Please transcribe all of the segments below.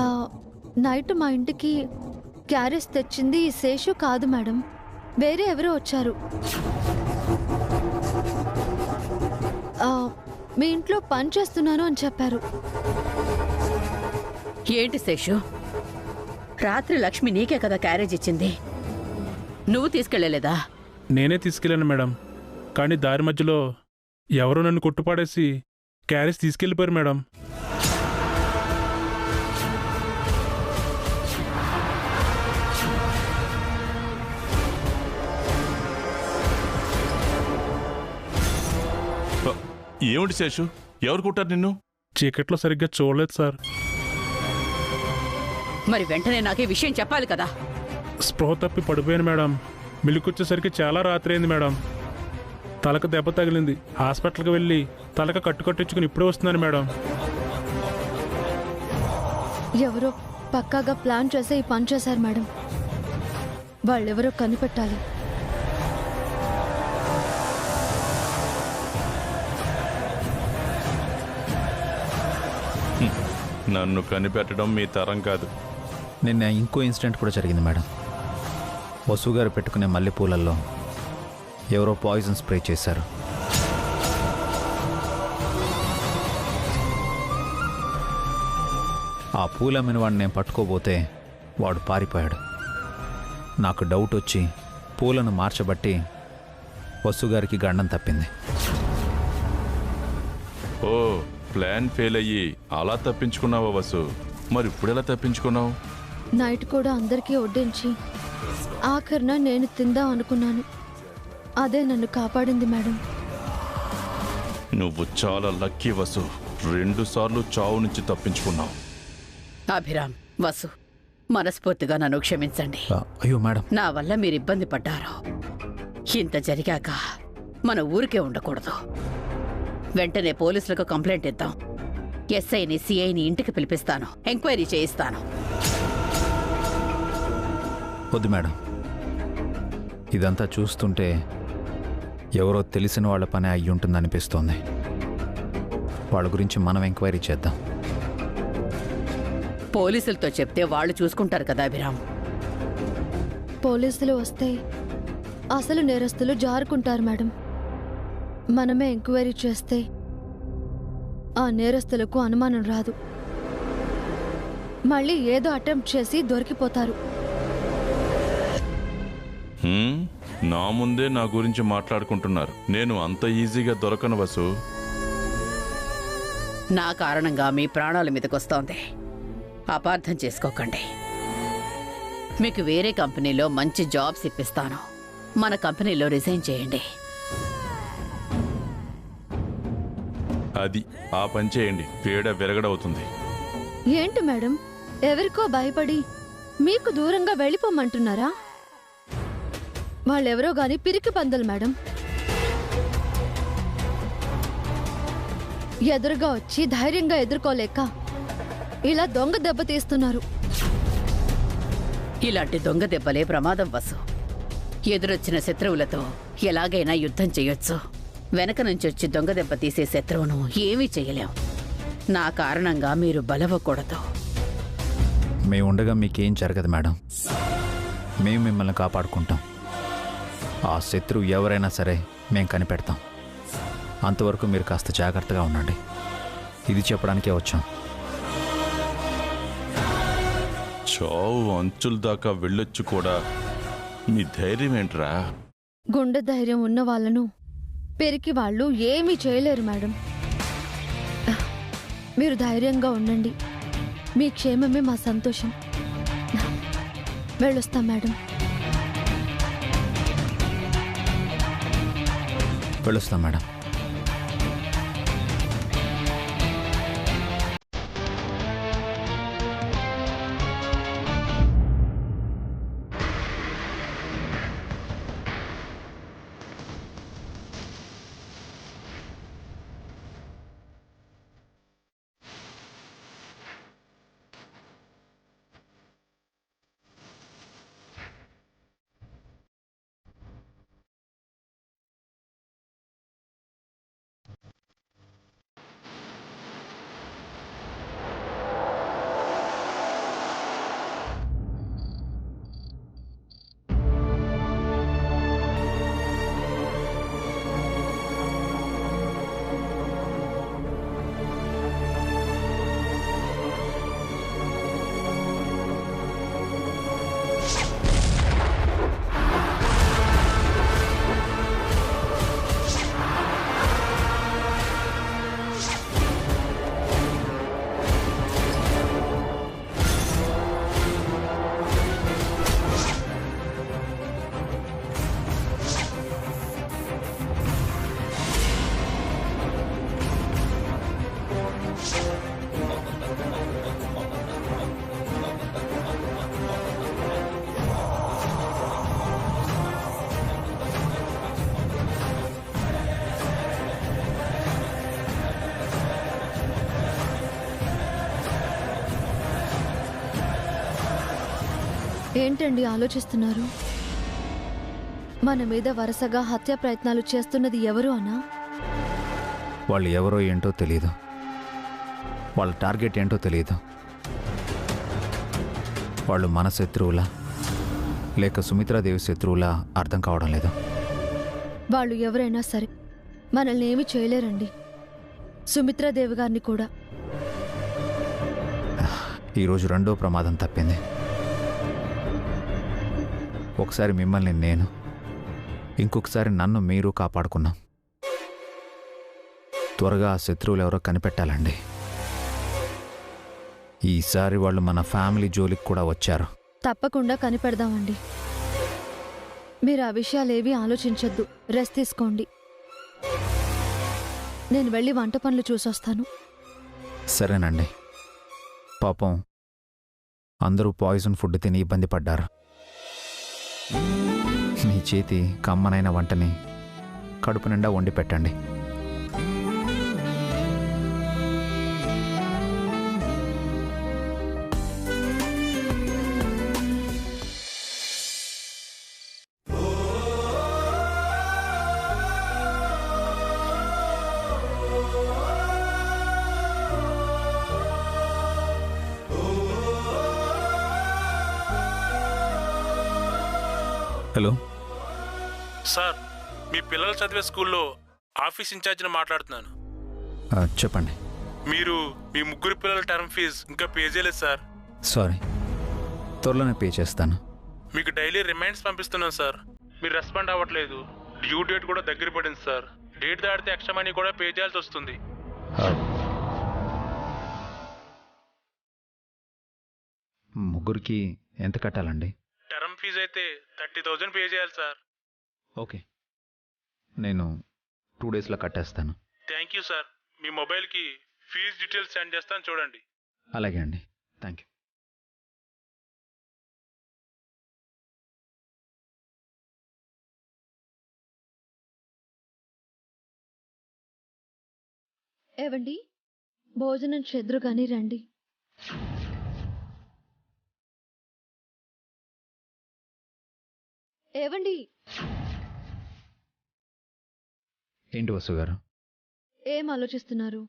ఆ, నైట్ మా ఇంటికి క్యారేజ్ తెచ్చింది శేషు కాదు మేడం, వేరే ఎవరో వచ్చారు. ఆ, మీ ఇంట్లో పని చేస్తున్నాను అని చెప్పారు. ఏంటి శేషు, రాత్రి లక్ష్మి నీకే కదా క్యారేజ్ ఇచ్చింది, నువ్వు తీసుకెళ్ళలేదా? నేనే తీసుకెళ్ళాను మేడం, కానీ దారి మధ్యలో ఎవరో నన్ను కొట్టుపాడేసి క్యారేజ్ తీసుకెళ్ళిపోయారు మేడం. ఏమిటి శేషు, ఎవరు కుట్టారు నిన్ను? చీకట్లో సరిగ్గా చూడలేదు సార్. మరి వెంటనే నాకే విషయం చెప్పాలి కదా. స్పృహ తప్పి పడిపోయాను మేడం. మిలుకొచ్చేసరికి చాలా రాత్రి అయింది మేడం. తలకు దెబ్బ తగిలింది, హాస్పిటల్కి వెళ్ళి తలకు కట్టుకట్టించుకుని ఇప్పుడే వస్తున్నాను మేడం. ఎవరో పక్కాగా ప్లాన్ చేసి ఈ పని చేశారు మేడం. వాళ్ళెవరో కనిపెట్టాలి. నన్ను కనిపెట్టడం మీ తరం కాదు. నిన్న ఇంకో ఇన్సిడెంట్ కూడా జరిగింది మేడం. వసు గారు పెట్టుకునే మల్లెపూలల్లో ఎవరో పాయిజన్ స్ప్రే చేశారు. ఆ పూలమ్మిన వాడిని నేను పట్టుకోబోతే వాడు పారిపోయాడు. నాకు డౌట్ వచ్చి పూలను మార్చబట్టి వసుగారికి గండం తప్పింది. ఓ, ప్లాన్ ఫెయిల్ అయ్యి అలా తప్పించుకున్నావా వసు? మరి ఇప్పుడెలా తప్పించుకున్నావు? నైట్ కూడా అందరికీ వడ్డించి ఆఖరిన నేను తిందాం అనుకున్నాను. అదే నన్ను కాపాడింది మేడం. నువ్వు చాలా లక్కీ వసు, 2 సార్లు చావు నుంచి తప్పించుకున్నావు. అభిరామ్, వసు, మనస్ఫూర్తిగా నన్ను క్షమించండి. అయ్యో మేడం, నా వల్ల మీరు ఇబ్బంది పడ్డారు. ఇంత జరిగాక మన ఊరికే ఉండకూడదు. వెంటనే పోలీసులకు కంప్లైంట్ ఇద్దాం. ఎస్ఐని సిఐని ఇంటికి పిలిపిస్తాను, ఎంక్వైరీ చేయిస్తాను. వద్దు మేడం, ఇదంతా చూస్తుంటే ఎవరో తెలిసిన వాళ్ళ పని అయ్యి ఉంటుందనిపిస్తోంది. వాళ్ళ గురించి మనం ఎంక్వైరీ చేద్దాం. పోలీసులతో చెప్తే వాళ్ళు చూసుకుంటారు కదా అభిరామ్. పోలీసులు వస్తే అసలు నేరస్తులు జారుకుంటారు మేడం. మనమే ఎంక్వైరీ చేస్తే ఆ నేరస్తులకు అనుమానం రాదు. మళ్ళీ ఏదో అటెంప్ట్ చేసి దొరికిపోతారు. నా ముందే నా గురించి మాట్లాడుకుంటున్నారు. నేను అంత ఈజీగా దొరకను వసు. నా కారణంగా మీ ప్రాణాల మీదకొస్తోంది, అపార్థం చేసుకోకండి. మీకు వేరే కంపెనీలో మంచి జాబ్స్ ఇప్పిస్తాను. మన కంపెనీలో రిజైన్ చేయండి. అది ఆ పని చేయండి, పీడ విరగడవుతుంది. ఏంటి మేడం, ఎవరికో భయపడి మీకు దూరంగా వెళ్ళిపోమంటున్నారా? వాళ్ళెవరో గాని పిరికి పందలు మేడం. ఎదురుగా వచ్చి ధైర్యంగా ఎదుర్కోలేక ఇలా దొంగ దెబ్బ తీస్తున్నారు. ఇలాంటి దొంగ దెబ్బలే ప్రమాదం వసు. ఎదురొచ్చిన శత్రువులతో ఎలాగైనా యుద్ధం చేయొచ్చు. వెనక నుంచి వచ్చి దొంగ దెబ్బ తీసే శత్రువును ఏమీ చేయలేం. నా కారణంగా మీరు బలవ్వకూడదు. మేముండగా మీకేం జరగదు మేడం. మేము మిమ్మల్ని కాపాడుకుంటాం. ఆ శత్రువు ఎవరైనా సరే మేము కనిపెడతాం. అంతవరకు మీరు కాస్త జాగ్రత్తగా ఉండండి. ఇది చెప్పడానికే వచ్చాం. చావు అంచుల దాకా వెళ్ళొచ్చు కూడా మీ ధైర్యం ఏంట్రా? గుండె ధైర్యం ఉన్న వాళ్ళను పెరికి వాళ్ళు ఏమీ చేయలేరు మేడం. మీరు ధైర్యంగా ఉండండి. మీ క్షేమమే మా సంతోషం. వెళ్ళొస్తాం మేడం. వెళ్ళొస్తాం మేడం. ఏంటండి ఆలోచిస్తున్నారు? మన మీద వరుసగా హత్య ప్రయత్నాలు చేస్తున్నది ఎవరు అనా? వాళ్ళు ఎవరో ఏంటో తెలియదు, వాళ్ళ టార్గెట్ ఏంటో తెలియదు. వాళ్ళు మన శత్రువులా లేక సుమిత్రాదేవి శత్రువులా అర్థం కావడం లేదు. వాళ్ళు ఎవరైనా సరే మనల్ని ఏమీ చేయలేరండి, సుమిత్రాదేవి గారిని కూడా. ఈరోజు రెండో ప్రమాదం తప్పింది. ఒకసారి మిమ్మల్ని నేను, ఇంకొకసారి నన్ను మీరు కాపాడుకున్నాం. త్వరగా ఆ శత్రువులు ఎవరో కనిపెట్టాలండి. ఈసారి వాళ్ళు మన ఫ్యామిలీ జోలికి కూడా వచ్చారు. తప్పకుండా కనిపెడదామండి. మీరు ఆ విషయాలేవీ ఆలోచించొద్దు, రెస్ట్ తీసుకోండి. నేను వెళ్ళి వంట పనులు చూసొస్తాను. సరేనండి. పాపం అందరూ పాయిజన్ ఫుడ్ తిని ఇబ్బంది పడ్డారు. మీ చేతి కమ్మనైన వంటని కడుపు నిండా వండి పెట్టండి. హలో సార్, మీ పిల్లలు చదివే స్కూల్లో ఆఫీస్ ఇన్ఛార్జిని మాట్లాడుతున్నాను. చెప్పండి. మీరు మీ ముగ్గురు పిల్లల టర్మ్ ఫీజు ఇంకా పే చేయలేదు సార్. సారీ, త్వరలోనే పే చేస్తాను. మీకు డైలీ రిమైండ్స్ పంపిస్తున్నాను సార్, మీరు రెస్పాండ్ అవ్వట్లేదు. డ్యూ డేట్ కూడా దగ్గర పడింది సార్. డేట్ దాటితే ఎక్స్ట్రా మనీ కూడా పే చేయాల్సి వస్తుంది. ముగ్గురికి ఎంత కట్టాలండి? టర్మ్ ఫీజు అయితే 30,000 పే చేయాలి సార్. ఓకే, నేను 2 డేస్లో కట్టేస్తాను. Thank you sir. మీ మొబైల్కి ఫీజు డీటెయిల్స్ సెండ్ చేస్తాను, చూడండి. అలాగే అండి, థ్యాంక్ యూ. ఏవండి, భోజనం చెదురుగాని రండి. ఏవండి, ఏంటి వసు గారు? ఏం ఆలోచిస్తున్నారు?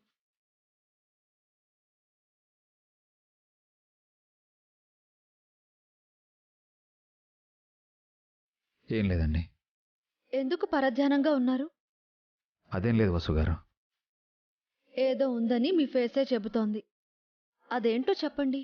ఏం లేదండి. ఎందుకు పరధ్యానంగా ఉన్నారు? అదేం లేదు వసు గారు. ఏదో ఉందని మీ ఫేసే చెబుతోంది. అదేంటో చెప్పండి.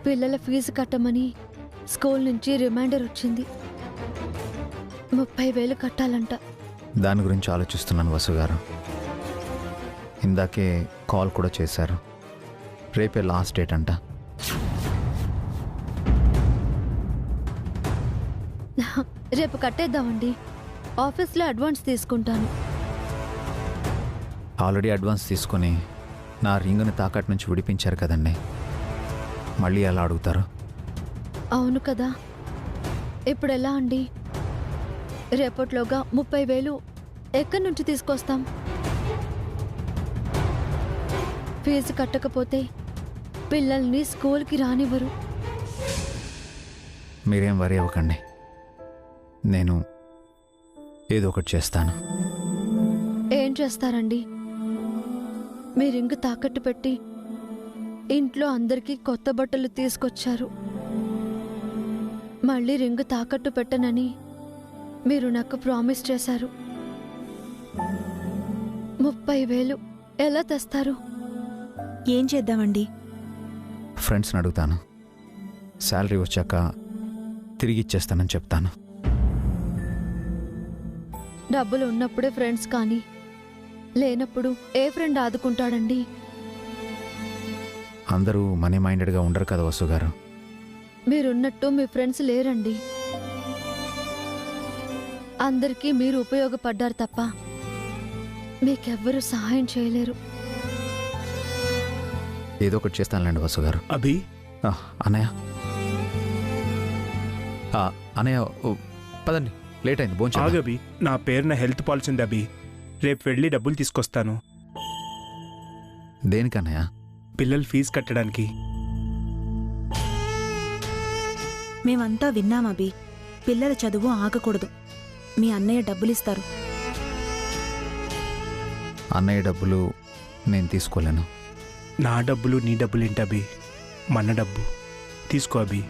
పిల్లల ఫీజు కట్టమని స్కూల్ నుంచి రిమైండర్ వచ్చింది. 30,000 కట్టాలంట. దాని గురించి ఆలోచిస్తున్నాను వసు గారు. ఇందాకే కాల్ కూడా చేశారు. రేపే లాస్ట్ డేట్ అంట. రేపు కట్టేద్దామండి. ఆఫీస్లో అడ్వాన్స్ తీసుకుంటాను. ఆల్రెడీ అడ్వాన్స్ తీసుకొని నా రింగుని తాకట్టు నుంచి విడిపించారు కదండి, మళ్ళీ ఎలా అడుగుతారు? అవును కదా. ఇప్పుడు ఎలా అండి? రేపట్లోగా 30,000 ఎక్కడి నుంచి తీసుకొస్తాం? ఫీజు కట్టకపోతే పిల్లల్ని స్కూల్కి రానివ్వరు. మీరేం వరి అవ్వకండి, నేను ఏదో ఒకటి చేస్తాను. ఏం చేస్తారండి? మీ రింగు తాకట్టు పెట్టి ఇంట్లో అందరికీ కొత్త బట్టలు తీసుకొచ్చారు. మళ్ళీ రింగు తాకట్టు పెట్టనని మీరు నాకు ప్రామిస్ చేశారు. 30,000 ఎలా తెస్తారు? ఏం చేద్దామండి? ఫ్రెండ్స్ని అడుగుతాను. శాలరీ వచ్చాక తిరిగి ఇచ్చేస్తానని చెప్తాను. డబ్బులు ఉన్నప్పుడే ఫ్రెండ్స్ కానీ లేనప్పుడు ఏ ఫ్రెండ్ ఆదుకుంటాడండి? అందరూ మనీ మైండెడ్గా ఉండరు కదా వసు గారు. మీరున్నట్టు మీ ఫ్రెండ్స్ లేరండి. అందరికీ మీరు ఉపయోగపడ్డారు తప్ప మీకెవ్వరూ సహాయం చేయలేరు. ఏదో ఒకటి చేస్తానులేండి వసు గారు. అభి, అన్నయ్య అన్నయ్య పదండి, లేట్ అయింది. భోంచే ఆగభి, నా పేరున హెల్త్ పాలసీ ఉంది అభి. రేపు వెళ్ళి డబ్బులు తీసుకొస్తాను. దేనికన్నయ్య? పిల్లలు ఫీజు కట్టడానికి. మేమంతా విన్నాం అభి. పిల్లల చదువు ఆగకూడదు. మీ అన్నయ్య డబ్బులిస్తారు. అన్నయ్య డబ్బులు నేను తీసుకోలేను. నా డబ్బులు నీ డబ్బులు ఏంటి అభి? మన డబ్బు తీసుకో అభి.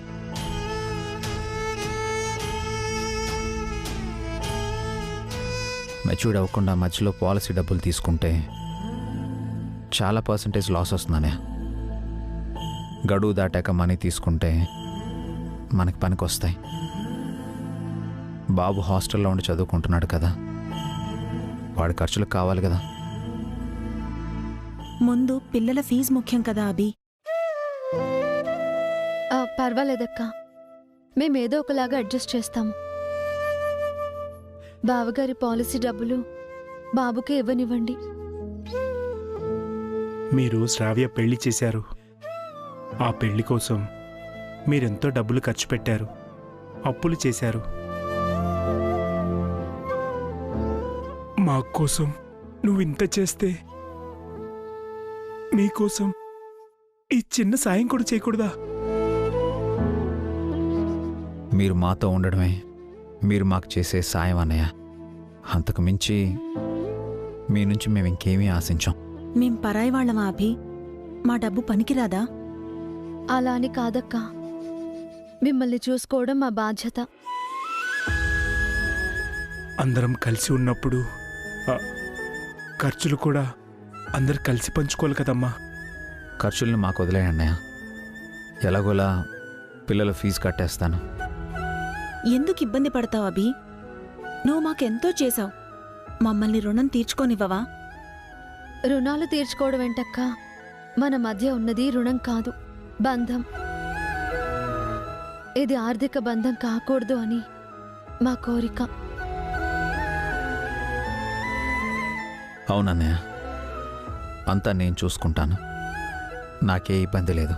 మెచ్యూర్డ్ అవ్వకుండా మధ్యలో పాలసీ డబ్బులు తీసుకుంటే చాలా పర్సంటేజ్ లాస్ వస్తుందనే. గడువు దాటాక మనీ తీసుకుంటే మనకి పనికి వస్తాయి. బాబు హాస్టల్లో ఉండి చదువుకుంటున్నాడు కదా, వాడి ఖర్చులకు కావాలి కదా. ముందు పిల్లల ఫీజు ముఖ్యం కదా అభి. పర్వాలేదక్క, మేమేదో ఒకలాగా అడ్జస్ట్ చేస్తాము. బావగారి పాలసీ డబ్బులు బాబుకే ఇవ్వనివ్వండి. మీరు శ్రావ్య పెళ్లి చేశారు. ఆ పెళ్లి కోసం మీరెంతో డబ్బులు ఖర్చు పెట్టారు, అప్పులు చేశారు. మా కోసం నువ్వు ఇంత చేస్తే మీకోసం ఈ చిన్న సాయం కూడా చేయకూడదా? మీరు మాతో ఉండడమే మీరు మాకు చేసే సాయం అన్నయ్య. అంతకు మించి మీ నుంచి మేము ఇంకేమీ ఆశించాం. మేం పరాయి వాళ్ళమా అభి? మా డబ్బు పనికిరాదా? అలా అని కాదక్క, మిమ్మల్ని చూసుకోవడం మా బాధ్యత. అందరం కలిసి ఉన్నప్పుడు ఖర్చులు కూడా అందరు కలిసి పంచుకోవాలి కదమ్మా. ఖర్చుల్ని మాకు వదిలేయండి అన్నయ్య. ఎలాగోలా పిల్లల ఫీజు కట్టేస్తాను. ఎందుకు ఇబ్బంది పడతావు అభి? నువ్వు మాకెంతో చేశావు. మమ్మల్ని రుణం తీర్చుకోనివ్వవా? రుణాలు తీర్చుకోవడం ఏంటక్క? మన మధ్య ఉన్నది రుణం కాదు, బంధం. ఇది ఆర్థిక బంధం కాకూడదు అని మా కోరిక. అవునన్నయ్య, అంతా నేను చూసుకుంటాను. నాకే ఇబ్బంది లేదు.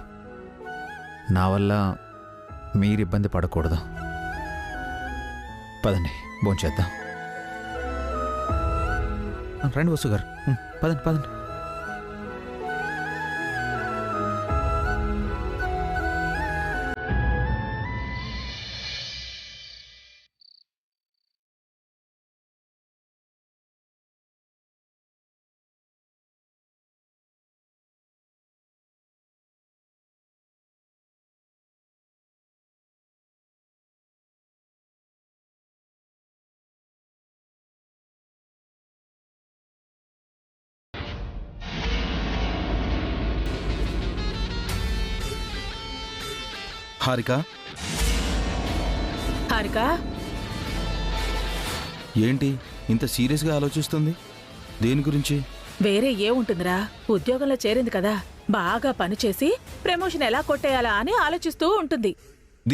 నా వల్ల మీరు ఇబ్బంది పడకూడదు. పదండి, భోంచేద్దాం. రండి వసు గారు, పదండి పదండి. హారిక, హారిక, ఏంటి ఇంత సీరియస్గా ఆలోచిస్తుంది? దేని గురించి? వేరే ఏ ఉంటుందిరా, ఉద్యోగంలో చేరింది కదా, బాగా పనిచేసి ప్రమోషన్ ఎలా కొట్టేయాలా అని ఆలోచిస్తూ ఉంటుంది.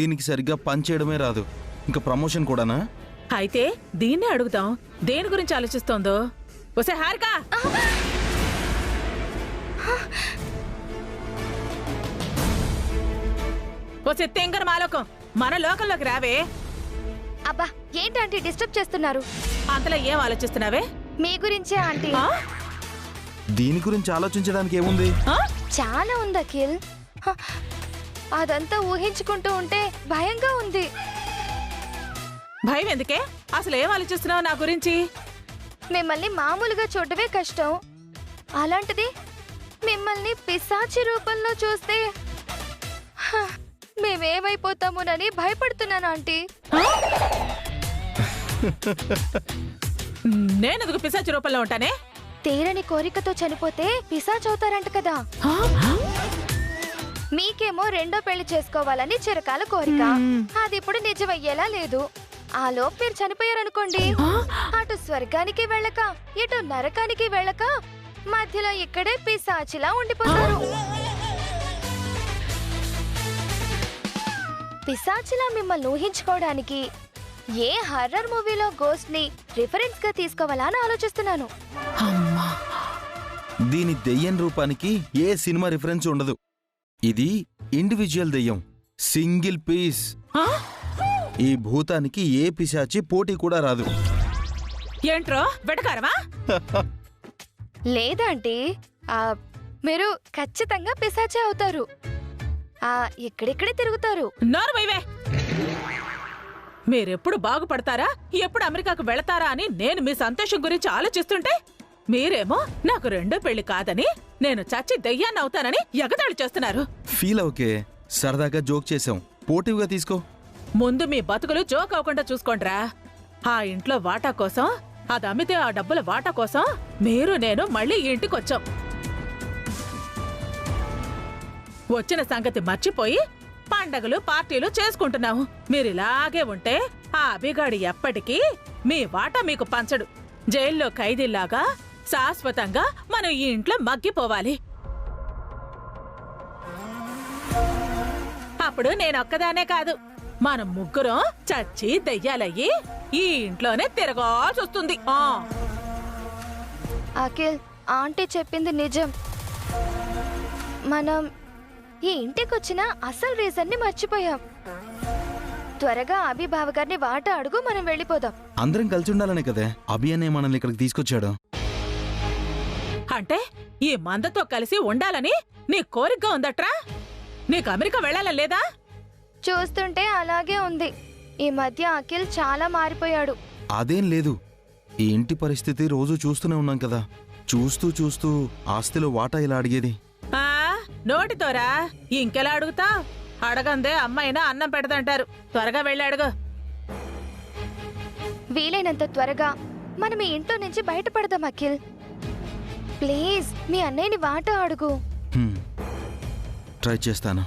దీనికి సరిగ్గా పని చేయడమే రాదు, ఇంకా ప్రమోషన్ కూడానా? అయితే దీన్నే అడుగుతాం, దేని గురించి ఆలోచిస్తోందో. ఒసే హారిక, ఒసే తెంగర మాలోకం, మన లోకంలోకి రావే. అబ్బా, ఏంటంటే డిస్టర్బ్ చేస్తున్నారు? అంతలో ఏం ఆలోచిస్తున్నావే? మీ గురించే ఆంటీ. దీని గురించి ఆలోచించడానికి ఏముంది? చాలా ఉంది అఖిల్. అదంతా ఊహించుకుంటూ ఉంటే భయంగా ఉంది. భయం ఎందుకే? అసలు ఏం ఆలోచిస్తున్నావు నా గురించి? మిమ్మల్ని మామూలుగా చూడటమే కష్టం, అలాంటిది మిమ్మల్ని పిశాచి రూపంలో చూస్తే మేమేమైపోతామోనని భయపడుతున్నాను ఆంటీ. నేనెందుకు పిశాచి రూపంలో ఉంటానే? తీరని కోరికతో చనిపోతే పిశాచవుతారంట కదా. మీకేమో రెండో పెళ్లి చేసుకోవాలని చిరకాల కోరిక, అది ఇప్పుడు నిజమయ్యేలా లేదు. ఆ లోపు మీరు చనిపోయారనుకోండి, అటు స్వర్గానికి వెళ్ళక ఇటు నరకానికి వెళ్ళక మధ్యలో ఇక్కడే పిశాచిలా ఉండిపోతారు. పిశాచిలా మిమ్మల్ని ఊహించుకోవడానికి ఏ హర్రర్ మూవీలో గోస్ట్ ని రిఫరెన్స్ గా తీసుకోవాలా అని ఆలోచిస్తున్నాను. దీని దెయ్యం రూపానికి ఏ సినిమా రిఫరెన్స్ ఉండదు. ఇది ఇండివిజువల్ దెయ్యం, సింగిల్ పీస్. ఈ భూతానికి ఏ పిశాచి పోటీ కూడా రాదు. ఏంట్రో వెటకారమా? లేదంటే మీరు ఖచ్చితంగా పిశాచే అవుతారు. ఇక్కడిక్కడే తిరుగుతారు. నోరువైవే. మీరెప్పుడు బాగుపడతారా, ఎప్పుడు అమెరికాకు వెళతారా అని నేను మీ సంతోషం గురించి ఆలోచిస్తుంటే మీరేమో నాకు రెండో పెళ్లి కాదని, నేను చచ్చి దెయ్యాన్ని అవుతానని ఎగతాళి చేస్తున్నారు. ఫీల్ ఓకే, సరదాగా జోక్ చేసాం, పోటీవ్గా తీసుకో. ముందు మీ బతుకులు జోక్ అవ్వకుండా చూసుకోండ్రా. ఆ ఇంట్లో వాటా కోసం, అది అమ్మితే ఆ డబ్బుల వాటా కోసం మీరు నేను మళ్ళీ ఈ ఇంటికొచ్చాం. వచ్చిన సంగతి మర్చిపోయి పండగలు పార్టీలు చేసుకుంటున్నాము. మీరిలాగే ఉంటే ఆ అభిగాడి ఎప్పటికీ మీ వాటా మీకు పంచడు. జైల్లో ఖైదీలాగా శాశ్వతంగా మనం ఈ ఇంట్లో మగ్గిపోవాలి. అప్పుడు నేనొక్కదానే కాదు, మనం ముగ్గురం చచ్చి దెయ్యాలయ్యి ఈ ఇంట్లోనే తిరగాల్సి వస్తుంది. అఖిల్, ఆంటీ చెప్పింది నిజం. మనం ఈ ఇంటికొచ్చిన అసలు రీజన్ ని మర్చిపోయాం. త్వరగా అభి బావ గారిని వాట అడుగు, మనం వెళ్ళిపోదాం. అందరం కలిసి ఉండాలనే కదే అభి అనే మనల్ని ఇక్కడికి తీసుకొచ్చాడు. అంటే ఈ మందతో కలిసి ఉండాలని నీ కోరికగా ఉందట్రా? నీకు అమెరికా వెళ్ళాలని లేదా? చూస్తుంటే అలాగే ఉంది. ఈ మధ్య అఖిల్ చాలా మారిపోయాడు. అదేం లేదు, ఈ ఇంటి పరిస్థితి రోజు చూస్తూనే ఉన్నాం కదా. చూస్తూ చూస్తూ ఆస్తిలో వాటా ఇలా అడిగేది. నోటితోరా ఇంకెలా అడుగుతా? అడగందే అమ్మాయినా అన్నం పెడదంటారు. త్వరగా వెళ్ళి అడుగు. వీలైనంత త్వరగా మనం ఈ ఇంట్లో నుంచి బయటపడదాం అఖిల్. ప్లీజ్ మీ అన్నయ్యని వాట అడుగు. ట్రై చేస్తాను.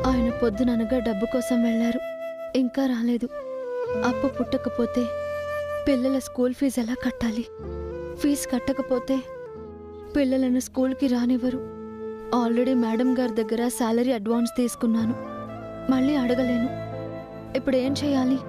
ఆయన పొద్దుననగా డబ్బు కోసం వెళ్లారు, ఇంకా రాలేదు. అప్పు పుట్టకపోతే పిల్లల స్కూల్ ఫీజు ఎలా కట్టాలి? ఫీజు కట్టకపోతే పిల్లలను స్కూల్కి రానివ్వరు. ఆల్రెడీ మేడం గారి దగ్గర శాలరీ అడ్వాన్స్ తీసుకున్నాను, మళ్ళీ అడగలేను. ఇప్పుడు ఏం చేయాలి?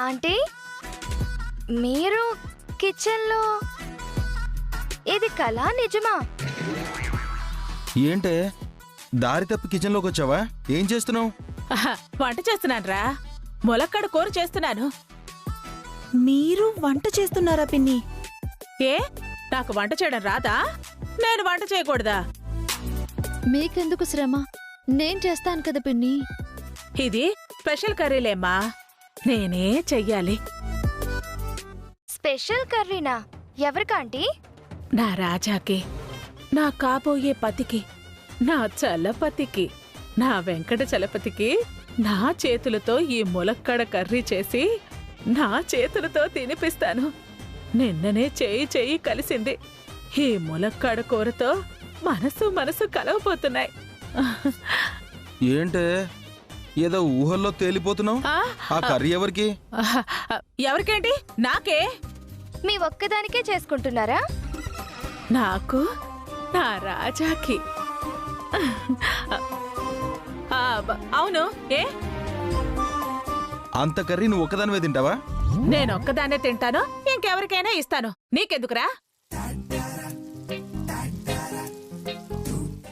ఆంటీ, మీరు కిచెన్లో, ఇది కళా నిజమా? ఏంటే దారి తప్పి కిచెన్లోకి వచ్చావా? ఏం చేస్తున్నావు? వంట చేస్తున్నానురా. ములక్కాడ కూర చేస్తున్నాను. మీరు వంట చేస్తున్నారా పిన్ని? ఏ, నాకు వంట చేయడం రాదా? నేను వంట చేయకూడదా? మీకెందుకు శ్రమ, నేను చేస్తాను కదా పిన్ని. ఇది స్పెషల్ కర్రీలేమ్మా, నేనే చెయ్యాలి. స్పెషల్ కర్రీనా? ఎవరికాంటీ? నా రాజాకి, నా కాబోయే పతికి, నా చలపతికి, నా వెంకట చలపతికి నా చేతులతో ఈ ములక్కడ కర్రీ చేసి నా చేతులతో తినిపిస్తాను. నిన్ననే చేయి కలిసింది. ఈ ములక్కడ కూరతో మనసు కలవపోతున్నాయి. ఏంటే ఏదో ఊహల్లో తేలిపోతున్నావు? ఆ కర్రీ ఎవరికి? ఎవరికేంటి? నాకే. మీ ఒక్కదానికే చేసుకుంటున్నారా? నాకు, నా రాజాకి. అవును. ఏ, అంత కర్రీ నువ్వు ఒక్కదానివే తింటావా? నేనొక్కదాన్నే తింటాను, ఇంకెవరికైనా ఇస్తాను. నీకెందుకురా?